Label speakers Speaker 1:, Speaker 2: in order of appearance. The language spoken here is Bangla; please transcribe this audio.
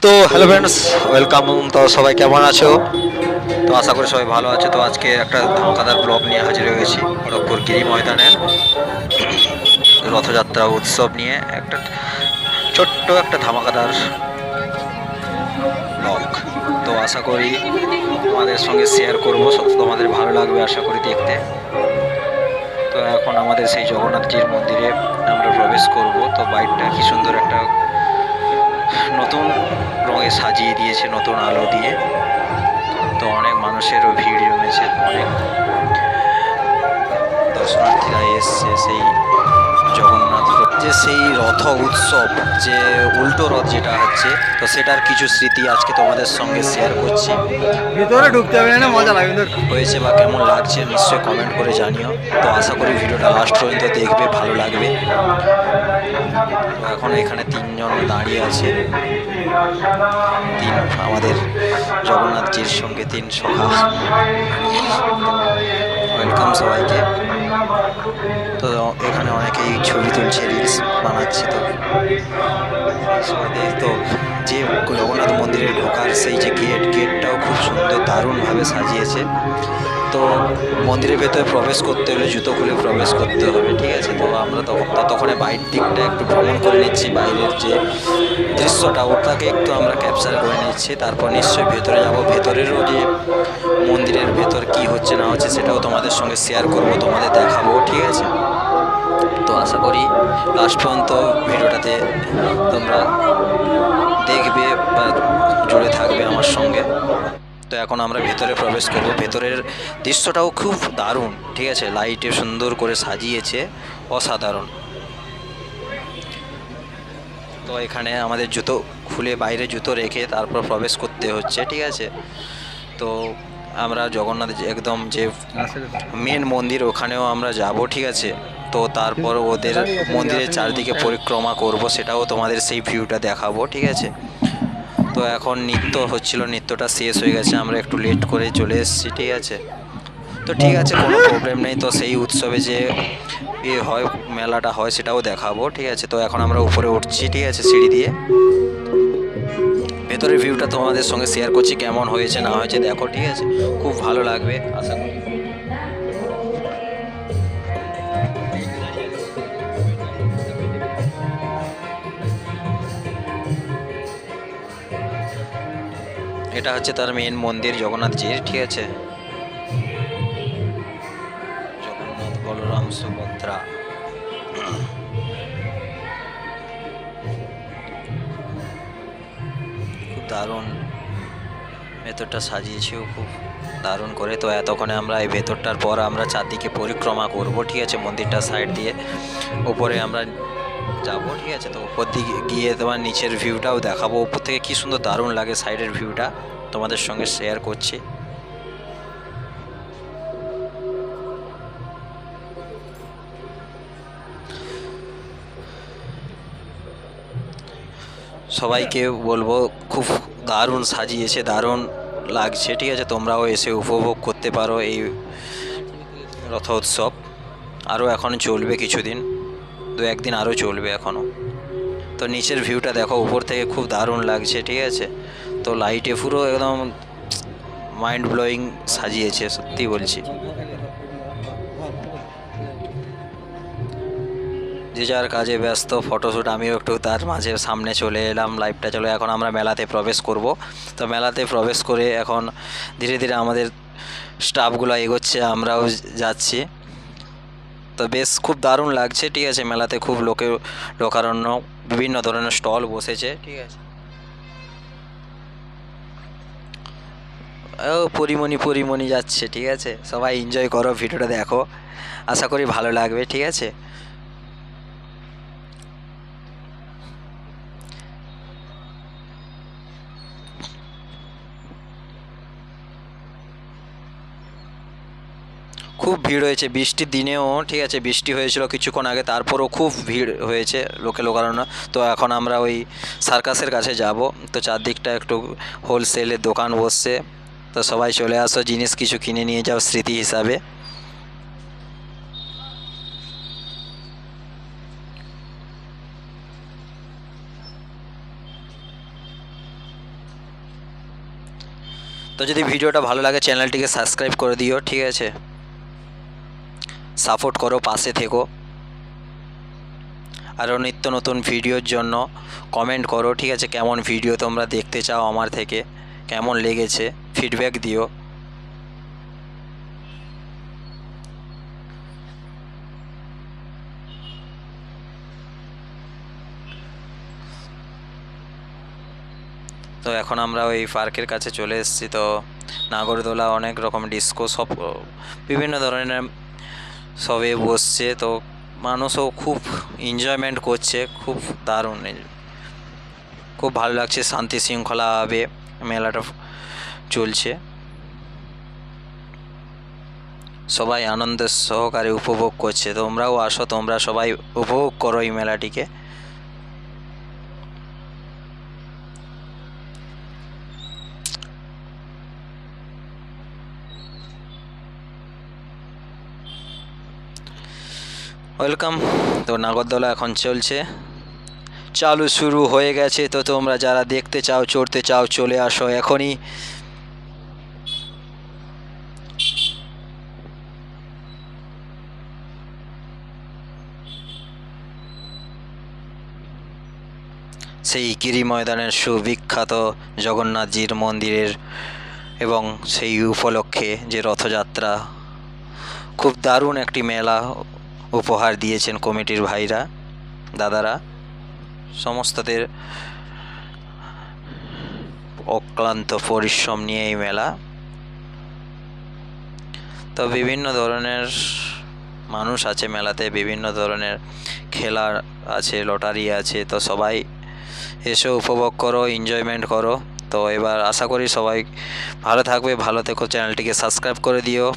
Speaker 1: তো হ্যালো ফ্রেন্ডস, ওয়েলকাম। তো সবাই কেমন আছো? তো আশা করি সবাই ভালো আছে। তো আজকে একটা ধামাকাদার ব্লগ নিয়ে হাজির হয়ে গেছি খড়গপুর গিরি ময়দানের রথযাত্রা উৎসব নিয়ে একটা ছোট্ট একটা ধামাকাদার ব্লগ। তো আশা করি তোমাদের সঙ্গে শেয়ার করবো, তোমাদের ভালো লাগবে আশা করি দেখতে। তো এখন আমাদের সেই জগন্নাথজির মন্দিরে আমরা প্রবেশ করব। তো বাইকটা কি সুন্দর একটা নতুন রঙে সাজিয়ে দিয়েছে, নতুন আলো দিয়ে। তো অনেক মানুষেরও ভিড় জমেছে, অনেক দর্শনার্থীরা এসছে সেই জগন্নাথ যে সেই রথ উৎসব, যে উল্টো রথ যেটা হচ্ছে, তো সেটার কিছু স্মৃতি আজকে তোমাদের সঙ্গে শেয়ার করছি।
Speaker 2: ভিতরে ঢুকতে হবে না, মজা লাগবে
Speaker 1: হয়েছে বা কেমন লাগছে নিশ্চয়ই কমেন্ট করে জানিও। তো আশা করি ভিডিওটা লাস্ট পর্যন্ত দেখবে, ভালো লাগবে। তো এখন এখানে তিনজন দাঁড়িয়ে আছে, আমাদের জগন্নাথজির সঙ্গে তিন সখা। ওয়েলকাম সবাইকে। তো এখানে অনেকেই ছবি তুলছে, রিলস বানাচ্ছে। তো যে জগন্নাথ মন্দিরে ঢোকার সেই যে গেটটাও খুব সুন্দর, দারুণভাবে সাজিয়েছে। তো মন্দিরের ভেতরে প্রবেশ করতে হলে জুতো খুলে প্রবেশ করতে হবে, ঠিক আছে। তো আমরা ততক্ষণে বাইরের দিকটা একটু ভ্রমণ করে নিচ্ছি, বাইরের যে দৃশ্যটা ওটাকে একটু আমরা ক্যাপচার করে নিচ্ছি। তারপর নিশ্চয়ই ভেতরে যাব, ভেতরেরও যে মন্দিরের ভেতর কি হচ্ছে না হচ্ছে সেটাও তোমাদের সঙ্গে শেয়ার করব, তোমাদের দেখাবো, ঠিক আছে। তো আশা করি লাস্ট পর্যন্ত ভিডিওটাতে তোমরা দেখবে বা জুড়ে থাকবে আমার সঙ্গে। তো এখন আমরা ভেতরে প্রবেশ করব। ভেতরের দৃশ্যটাও খুব দারুণ, ঠিক আছে। লাইটে সুন্দর করে সাজিয়েছে, অসাধারণ। তো এখানে আমাদের জুতো খুলে বাইরে জুতো রেখে তারপর প্রবেশ করতে হচ্ছে, ঠিক আছে। তো আমরা জগন্নাথ একদম যে মেন মন্দির ওখানেও আমরা যাব, ঠিক আছে। তো তারপর ওদের মন্দিরের চারদিকে পরিক্রমা করব, সেটাও তোমাদের সেই ভিউটা দেখাবো, ঠিক আছে। তো এখন নৃত্য হচ্ছিল, নৃত্যটা শেষ হয়ে গেছে, আমরা একটু লেট করে চলে এসেছি, ঠিক আছে। তো ঠিক আছে, কোনো প্রবলেম নেই। তো সেই উৎসবে যে হয়, মেলাটা হয়, সেটাও দেখাবো, ঠিক আছে। তো এখন আমরা উপরে উঠছি, ঠিক আছে, সিঁড়ি দিয়ে। ভেতরের ভিউটা তোমাদের সঙ্গে শেয়ার করছি, কেমন হয়েছে না হয়েছে দেখো, ঠিক আছে। খুব ভালো লাগবে আশা করি। এটা হচ্ছে তার মেন মন্দির জগন্নাথজির, ঠিক আছে। জগন্নাথ বলরাম সুভদ্রা। খুব দারুণ ভেতরটা সাজিয়েছেও খুব দারুণ করে। তো এতক্ষণে আমরা এই ভেতরটার পর আমরা চারদিকে পরিক্রমা করব, ঠিক আছে। মন্দিরটার সাইড দিয়ে উপরে আমরা যাব, ঠিক আছে। তো উপর দিকে গিয়ে তোমার নিচের ভিউটাও দেখাবো, উপর থেকে কি সুন্দর দারুণ লাগে সাইডের ভিউটা, তোমাদের সঙ্গে শেয়ার করছি। সবাইকে বলবো খুব দারুণ সাজিয়েছে, দারুণ লাগছে, ঠিক আছে। তোমরাও এসে উপভোগ করতে পারো এই রথ উৎসব। আরও এখন চলবে কিছুদিন, দু একদিন আরও চলবে এখনও। তো নিচের ভিউটা দেখো, উপর থেকে খুব দারুণ লাগছে, ঠিক আছে। তো লাইটে পুরো একদম মাইন্ড ব্লোয়িং সাজিয়েছে, সত্যি বলছি। যে যার কাজে ব্যস্ত, ফটোশ্যুট, আমিও একটু তার মাঝে সামনে চলে এলাম, লাইভটা চলে। এখন আমরা মেলাতে প্রবেশ করব। তো মেলাতে প্রবেশ করে এখন ধীরে ধীরে আমাদের স্টাফগুলো এগোচ্ছে, আমরাও যাচ্ছি। তো বেশ খুব দারুণ লাগছে, ঠিক আছে। মেলাতে খুব লোকারণ্য, বিভিন্ন ধরনের স্টল বসেছে, ঠিক আছে। ও পরিমণি যাচ্ছে, ঠিক আছে। সবাই এনজয় করো, ভিডিওটা দেখো, আশা করি ভালো লাগবে, ঠিক আছে। খুব ভিড় হয়েছে বৃষ্টির দিনেও, ঠিক আছে। বৃষ্টি হয়েছিল কিছুক্ষণ আগে, তারপরও খুব ভিড় হয়েছে, লোকারণ্য। তো এখন আমরা ওই সার্কাসের কাছে যাব। তো চারদিকটা একটু হোলসেলের দোকান বসছে, তো সবাই চলে আসো, জিনিস কিছু কিনে নিয়ে যাও স্মৃতি হিসাবে। তো যদি ভিডিওটা ভালো লাগে চ্যানেলটিকে সাবস্ক্রাইব করে দিও, ঠিক আছে? সাপোর্ট করো, পাশে থেকো। আরও নিত্য নতুন ভিডিওর জন্য কমেন্ট করো, ঠিক আছে? কেমন ভিডিও তোমরা দেখতে চাও আমার থেকে, কেমন লেগেছে ফিডব্যাক দিও। তো এখন আমরা ওই পার্কের কাছে চলে এসেছি। তো নাগরদোলা, অনেক রকম ডিস্কো, সব বিভিন্ন ধরনের সবে বসছে। তো মানুষও খুব এনজয়মেন্ট করছে, খুব দারুণ, খুব ভালো লাগছে, শান্তি শৃঙ্খলাভাবে মেলাটা চলছে। সবাই আনন্দ সহকারে উপভোগ করছে। তোমরাও আসো, তোমরা সবাই উপভোগ করো এই মেলাটিকে। ওয়েলকাম। তো নাগরদোলা এখন চলছে, চালু শুরু হয়ে গেছে। তো তোমরা যারা দেখতে চাও, চড়তে চাও, চলে আসো এখনই। সেই গিরি ময়দানের সুবিখ্যাত জগন্নাথজির মন্দিরের এবং সেই উপলক্ষে যে রথযাত্রা, খুব দারুণ একটি মেলা উপহার দিয়েছেন কমিটির ভাইরা, দাদারা, সমস্তদের অক্লান্ত পরিশ্রম নিয়ে এই মেলা। তো বিভিন্ন ধরনের মানুষ আছে মেলাতে, বিভিন্ন ধরনের খেলা আছে, লটারি আছে। তো সবাই এসে উপভোগ করো, এনজয়মেন্ট করো। তো এবার আশা করি সবাই ভালো থাকবে, ভালো থেকো, চ্যানেলটিকে সাবস্ক্রাইব করে দিও।